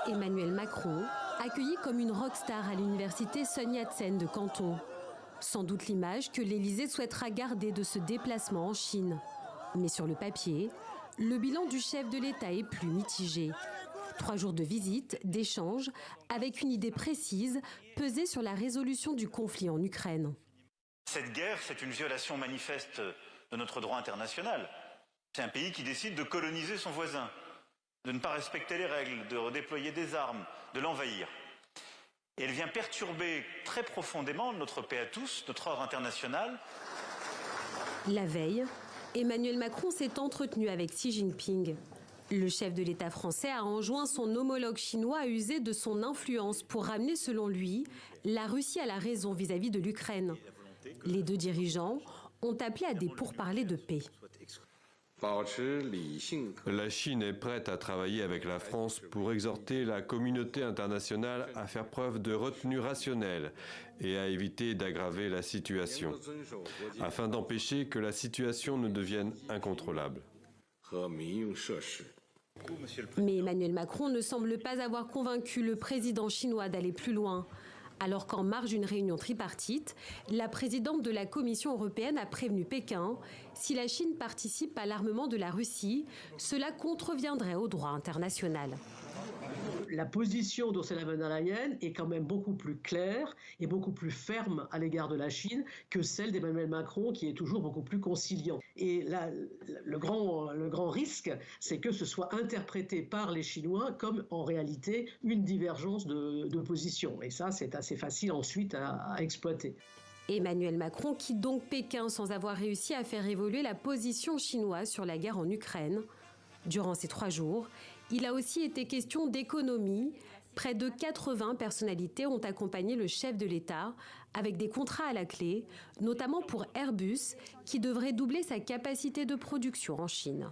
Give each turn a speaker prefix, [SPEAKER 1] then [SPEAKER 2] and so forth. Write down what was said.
[SPEAKER 1] Emmanuel Macron, accueilli comme une rockstar à l'université Sun Yat-sen de Canton. Sans doute l'image que l'Élysée souhaitera garder de ce déplacement en Chine. Mais sur le papier, le bilan du chef de l'État est plus mitigé. 3 jours de visite, d'échanges, avec une idée précise, pesée sur la résolution du conflit en Ukraine.
[SPEAKER 2] Cette guerre, c'est une violation manifeste de notre droit international. C'est un pays qui décide de coloniser son voisin, de ne pas respecter les règles, de redéployer des armes, de l'envahir. Et elle vient perturber très profondément notre paix à tous, notre ordre international.
[SPEAKER 1] La veille, Emmanuel Macron s'est entretenu avec Xi Jinping. Le chef de l'État français a enjoint son homologue chinois à user de son influence pour ramener, selon lui, la Russie à la raison vis-à-vis de l'Ukraine. Les 2 dirigeants ont appelé à des pourparlers de paix.
[SPEAKER 3] La Chine est prête à travailler avec la France pour exhorter la communauté internationale à faire preuve de retenue rationnelle et à éviter d'aggraver la situation, afin d'empêcher que la situation ne devienne incontrôlable.
[SPEAKER 1] Mais Emmanuel Macron ne semble pas avoir convaincu le président chinois d'aller plus loin. Alors qu'en marge d'une réunion tripartite, la présidente de la Commission européenne a prévenu Pékin, si la Chine participe à l'armement de la Russie, cela contreviendrait au droit international.
[SPEAKER 4] La position d'Ursula von der Leyen est quand même beaucoup plus claire et beaucoup plus ferme à l'égard de la Chine que celle d'Emmanuel Macron, qui est toujours beaucoup plus conciliant. Et là, le grand risque, c'est que ce soit interprété par les Chinois comme en réalité une divergence de position. Et ça, c'est assez facile ensuite à exploiter.
[SPEAKER 1] Emmanuel Macron quitte donc Pékin sans avoir réussi à faire évoluer la position chinoise sur la guerre en Ukraine. Durant ces 3 jours, il a aussi été question d'économie. Près de 80 personnalités ont accompagné le chef de l'État avec des contrats à la clé, notamment pour Airbus, qui devrait doubler sa capacité de production en Chine.